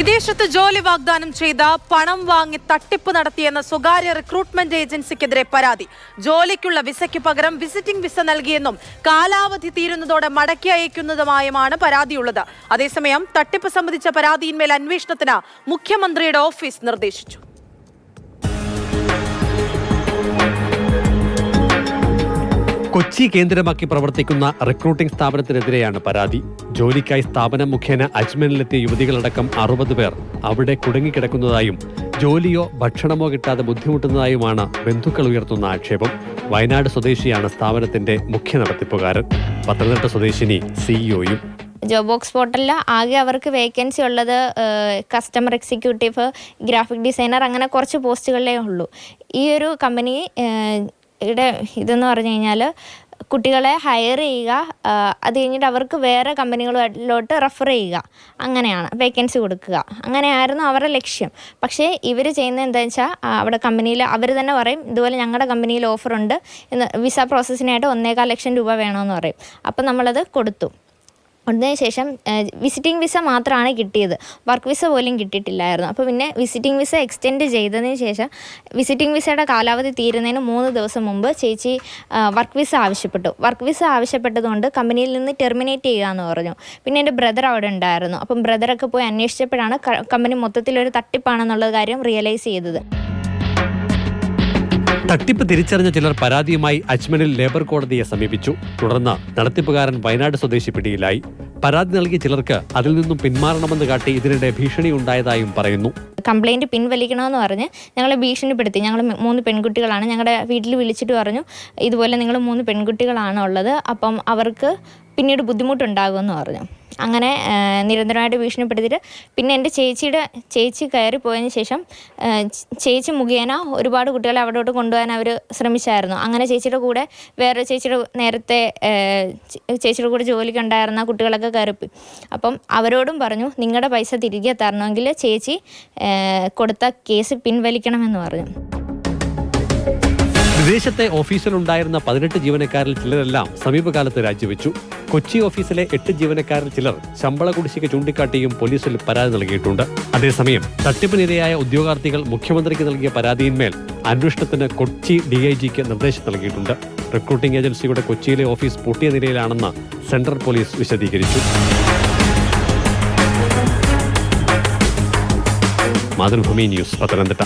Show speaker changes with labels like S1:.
S1: വിദേശത്ത് ജോലി വാഗ്ദാനം ചെയ്ത പണം വാങ്ങി തട്ടിപ്പ് നടത്തിയെന്ന സ്വകാര്യ റിക്രൂട്ട്മെന്റ് ഏജൻസിക്കെതിരെ പരാതി. ജോലിക്കുള്ള വിസയ്ക്ക് പകരം വിസിറ്റിംഗ് വിസ നൽകിയെന്നും കാലാവധി തീരുന്നതോടെ മടക്കി അയക്കുന്നതുമായുമാണ് പരാതിയുള്ളത്. അതേസമയം തട്ടിപ്പ് സംബന്ധിച്ച പരാതിയിന്മേൽ അന്വേഷണത്തിന് മുഖ്യമന്ത്രിയുടെ ഓഫീസ് നിർദ്ദേശിച്ചു.
S2: കൊച്ചി കേന്ദ്രമാക്കി പ്രവർത്തിക്കുന്ന റിക്രൂട്ടിംഗ് സ്ഥാപനത്തിനെതിരെയാണ് പരാതി. ജോലിക്കായി സ്ഥാപനം മുഖേന അജ്മനിലെത്തിയ യുവതികളടക്കം 60 പേർ അവിടെ കുടുങ്ങിക്കിടക്കുന്നതായും ജോലിയോ ഭക്ഷണമോ കിട്ടാതെ ബുദ്ധിമുട്ടുന്നതായുമാണ് ബന്ധുക്കൾ ഉയർത്തുന്ന ആക്ഷേപം. വയനാട് സ്വദേശിയാണ് സ്ഥാപനത്തിന്റെ മുഖ്യ നടത്തിപ്പുകാരൻ. പത്തനംതിട്ട സ്വദേശിനി സിഇഒയും.
S3: ജോബ് ബോക്സ് പോർട്ടലിൽ ആകെ അവർക്ക് വേക്കൻസി ഉള്ളത് കസ്റ്റമർ എക്സിക്യൂട്ടീവ്, ഗ്രാഫിക് ഡിസൈനർ, അങ്ങനെ കുറച്ച് പോസ്റ്റുകളിലേ ഉള്ളൂ. ഈ ഒരു കമ്പനി ഇതെന്ന് പറഞ്ഞു കഴിഞ്ഞാൽ കുട്ടികളെ ഹയർ ചെയ്യുക, അത് കഴിഞ്ഞിട്ട് അവർക്ക് വേറെ കമ്പനികളിലോട്ട് റെഫർ ചെയ്യുക, അങ്ങനെയാണ് വേക്കൻസി കൊടുക്കുക. അങ്ങനെയായിരുന്നു അവരുടെ ലക്ഷ്യം. പക്ഷേ ഇവർ ചെയ്യുന്നത് എന്താണെന്ന് വെച്ചാൽ അവിടെ കമ്പനിയിൽ അവർ തന്നെ പറയും, ഇതുപോലെ ഞങ്ങളുടെ കമ്പനിയിൽ ഓഫറുണ്ട് എന്ന്, വിസ പ്രോസസ്സിനായിട്ട് 1.25 ലക്ഷം രൂപ വേണമെന്ന് പറയും. അപ്പം നമ്മളത് കൊടുത്തു. അതിന് ശേഷം വിസിറ്റിംഗ് വിസ മാത്രമാണ് കിട്ടിയത്, വർക്ക് വിസ പോലും കിട്ടിയിട്ടില്ലായിരുന്നു. അപ്പോൾ പിന്നെ വിസിറ്റിംഗ് വിസ എക്സ്റ്റെൻഡ് ചെയ്തതിന് ശേഷം വിസിറ്റിംഗ് വിസയുടെ കാലാവധി തീരുന്നതിന് 3 ദിവസം മുമ്പ് ചേച്ചി വർക്ക് വിസ ആവശ്യപ്പെട്ടു. വർക്ക് വിസ ആവശ്യപ്പെട്ടതുകൊണ്ട് കമ്പനിയിൽ നിന്ന് ടെർമിനേറ്റ് ചെയ്യുകയെന്ന് പറഞ്ഞു. പിന്നെ എൻ്റെ ബ്രദർ അവിടെ ഉണ്ടായിരുന്നു. അപ്പം ബ്രദറൊക്കെ പോയി അന്വേഷിച്ചപ്പോഴാണ് കമ്പനി മൊത്തത്തിലൊരു തട്ടിപ്പാണെന്നുള്ള കാര്യം റിയലൈസ് ചെയ്തത്.
S2: തട്ടിപ്പ് തിരിച്ചറിഞ്ഞ ചിലർ പരാതിയുമായി അജ്മനിൽ ലേബർ കോടതിയെ സമീപിച്ചു. തുടർന്ന് നടത്തിപ്പുകാരൻ വയനാട് സ്വദേശി പിടിയിലായി. പരാതി നൽകിയ ചിലർക്ക് അതിൽ നിന്നും പിന്മാറണമെന്ന് കാട്ടി ഇതിനിടെ ഭീഷണി ഉണ്ടായതായും പറയുന്നു.
S3: കംപ്ലൈൻറ്റ് പിൻവലിക്കണമെന്ന് പറഞ്ഞ് ഞങ്ങളെ ഭീഷണിപ്പെടുത്തി. ഞങ്ങൾ 3 പെൺകുട്ടികളാണ്. ഞങ്ങളുടെ വീട്ടിൽ വിളിച്ചിട്ട് പറഞ്ഞു, ഇതുപോലെ നിങ്ങൾ 3 പെൺകുട്ടികളാണ് ഉള്ളത്, അപ്പം അവർക്ക് പിന്നീട് ബുദ്ധിമുട്ടുണ്ടാകുമെന്ന് പറഞ്ഞു. അങ്ങനെ നിരന്തരമായിട്ട് ഭീഷണിപ്പെടുത്തിയിട്ട് പിന്നെ എൻ്റെ ചേച്ചി കയറിപ്പോയതിന് ശേഷം ചേച്ചി മുഖേന ഒരുപാട് കുട്ടികളെ അവിടോട്ട് കൊണ്ടുപോകാൻ അവർ ശ്രമിച്ചായിരുന്നു. അങ്ങനെ ചേച്ചിയുടെ കൂടെ വേറെ നേരത്തെ ചേച്ചിയുടെ കൂടെ ജോലിക്കുണ്ടായിരുന്ന കുട്ടികളൊക്കെ കയറിപ്പോയി. അപ്പം അവരോടും പറഞ്ഞു, നിങ്ങളുടെ പൈസ തിരികെ തരണമെങ്കിൽ ചേച്ചി കൊടുത്ത കേസ് പിൻവലിക്കണമെന്ന് പറഞ്ഞു.
S2: വിദേശത്തെ ഓഫീസിലുണ്ടായിരുന്ന 18 ജീവനക്കാരിൽ ചിലരെല്ലാം സമീപകാലത്ത് രാജിവെച്ചു. കൊച്ചി ഓഫീസിലെ 8 ജീവനക്കാരിൽ ചിലർ ശമ്പള കുടിശ്ശിക ചൂണ്ടിക്കാട്ടിയും പോലീസിൽ പരാതി നൽകിയിട്ടുണ്ട്. അതേസമയം തട്ടിപ്പിനിരയായ ഉദ്യോഗാർത്ഥികൾ മുഖ്യമന്ത്രിക്ക് നൽകിയ പരാതിയിന്മേൽ അന്വേഷണത്തിന് കൊച്ചി DIGക്ക് നിർദ്ദേശം നൽകിയിട്ടുണ്ട്. റിക്രൂട്ടിംഗ് ഏജൻസിയുടെ കൊച്ചിയിലെ ഓഫീസ് പൂട്ടിയ നിലയിലാണെന്ന് സെൻട്രൽ പോലീസ് വിശദീകരിച്ചു. മാതൃഭൂമി ന്യൂസ്, പത്തനംതിട്ട.